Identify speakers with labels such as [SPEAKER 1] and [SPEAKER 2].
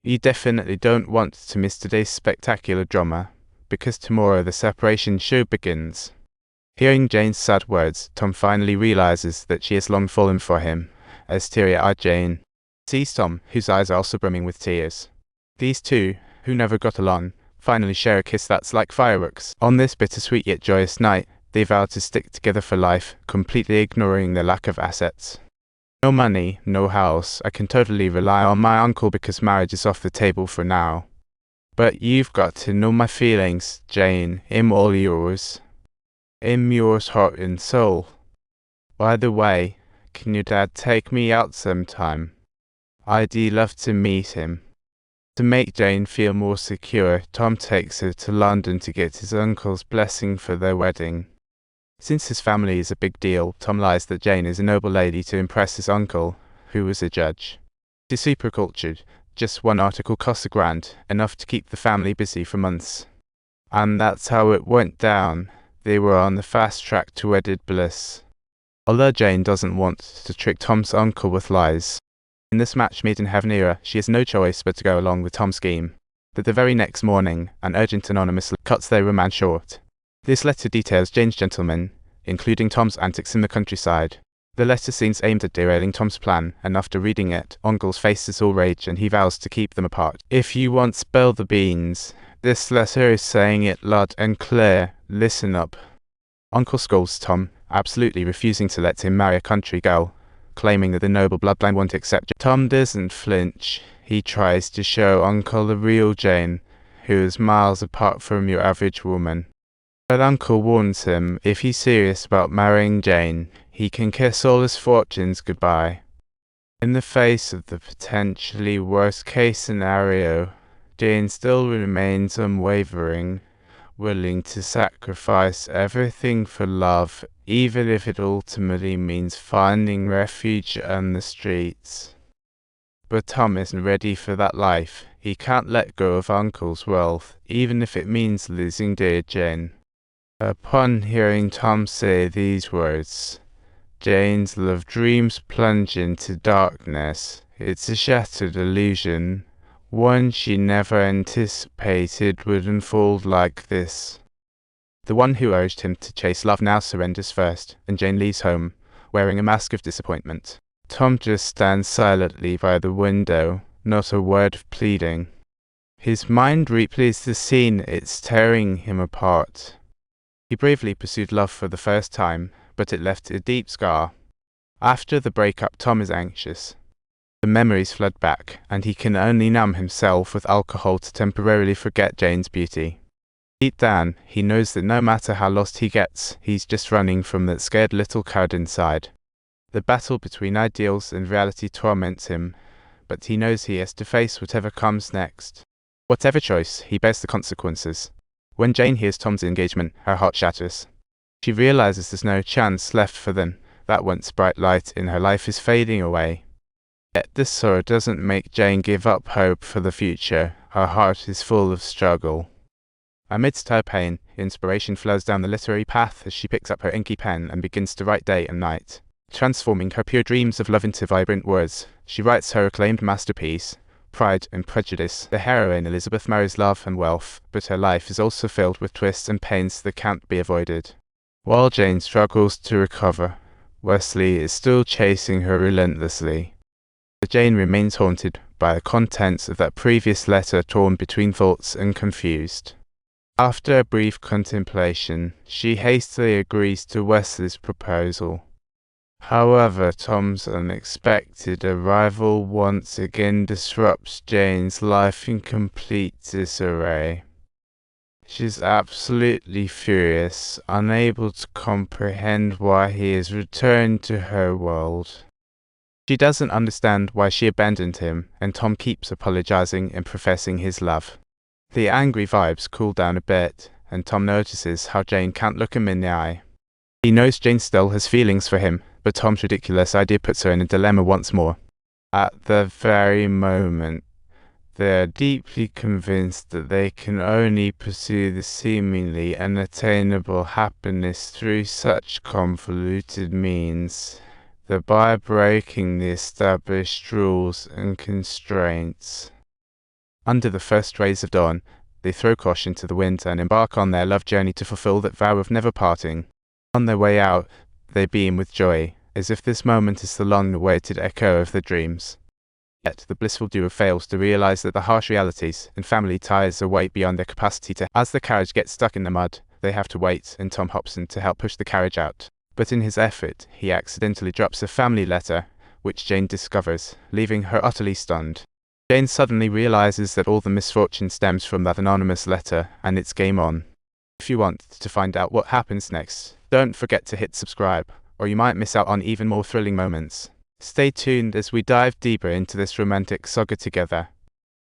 [SPEAKER 1] You definitely don't want to miss today's spectacular drama, because tomorrow the separation show begins. Hearing Jane's sad words, Tom finally realizes that she has long fallen for him, as teary-eyed Jane sees Tom, whose eyes are also brimming with tears. These two, who never got along, finally share a kiss that's like fireworks. On this bittersweet yet joyous night, they vow to stick together for life, completely ignoring their lack of assets. No money, no house. I can totally rely on my uncle because marriage is off the table for now. But you've got to know my feelings, Jane. I'm all yours. I'm yours heart and soul. By the way, can your dad take me out sometime? I'd love to meet him. To make Jane feel more secure, Tom takes her to London to get his uncle's blessing for their wedding. Since his family is a big deal, Tom lies that Jane is a noble lady to impress his uncle, who was a judge. She's super cultured. Just one article costs £1,000, enough to keep the family busy for months. And that's how it went down. They were on the fast track to wedded bliss. Although Jane doesn't want to trick Tom's uncle with lies, in this match made in heaven era, she has no choice but to go along with Tom's scheme. But the very next morning, an urgent anonymous letter cuts their romance short. This letter details Jane's gentlemen, including Tom's antics in the countryside. The letter seems aimed at derailing Tom's plan, and after reading it, Uncle's face is all rage and he vows to keep them apart. If you want spill the beans, this letter is saying it loud and clear. Listen up. Uncle scolds Tom, absolutely refusing to let him marry a country girl, claiming that the noble bloodline won't accept. Tom doesn't flinch. He tries to show Uncle the real Jane, who is miles apart from your average woman. But Uncle warns him, if he's serious about marrying Jane, he can kiss all his fortunes goodbye. In the face of the potentially worst-case scenario, Jane still remains unwavering, willing to sacrifice everything for love, even if it ultimately means finding refuge on the streets. But Tom isn't ready for that life. He can't let go of Uncle's wealth, even if it means losing dear Jane. Upon hearing Tom say these words, Jane's love dreams plunge into darkness. It's a shattered illusion, one she never anticipated would unfold like this. The one who urged him to chase love now surrenders first, and Jane leaves home, wearing a mask of disappointment. Tom just stands silently by the window, not a word of pleading. His mind replays the scene, it's tearing him apart. He bravely pursued love for the first time, but it left a deep scar. After the breakup, Tom is anxious. The memories flood back, and he can only numb himself with alcohol to temporarily forget Jane's beauty. Deep down, he knows that no matter how lost he gets, he's just running from that scared little coward inside. The battle between ideals and reality torments him, but he knows he has to face whatever comes next. Whatever choice, he bears the consequences. When Jane hears Tom's engagement, her heart shatters. She realizes there's no chance left for them. That once bright light in her life is fading away. Yet this sorrow doesn't make Jane give up hope for the future. Her heart is full of struggle. Amidst her pain, inspiration flows down the literary path as she picks up her inky pen and begins to write day and night. Transforming her pure dreams of love into vibrant words, she writes her acclaimed masterpiece, Pride and Prejudice. The heroine Elizabeth marries love and wealth, but her life is also filled with twists and pains that can't be avoided. While Jane struggles to recover, Wesley is still chasing her relentlessly. But Jane remains haunted by the contents of that previous letter, torn between thoughts and confused. After a brief contemplation, she hastily agrees to Wesley's proposal. However, Tom's unexpected arrival once again disrupts Jane's life in complete disarray. She's absolutely furious, unable to comprehend why he has returned to her world. She doesn't understand why she abandoned him, and Tom keeps apologizing and professing his love. The angry vibes cool down a bit, and Tom notices how Jane can't look him in the eye. He knows Jane still has feelings for him, but Tom's ridiculous idea puts her in a dilemma once more. At the very moment, they are deeply convinced that they can only pursue the seemingly unattainable happiness through such convoluted means, thereby breaking the established rules and constraints. Under the first rays of dawn, they throw caution to the wind and embark on their love journey to fulfill that vow of never parting. On their way out, they beam with joy, as if this moment is the long-awaited echo of their dreams. Yet the blissful duo fails to realize that the harsh realities and family ties are way beyond their capacity to. As the carriage gets stuck in the mud, they have to wait and Tom hops in to help push the carriage out. But in his effort, he accidentally drops a family letter, which Jane discovers, leaving her utterly stunned. Jane suddenly realizes that all the misfortune stems from that anonymous letter, and it's game on. If you want to find out what happens next, don't forget to hit subscribe, or you might miss out on even more thrilling moments. Stay tuned as we dive deeper into this romantic saga together.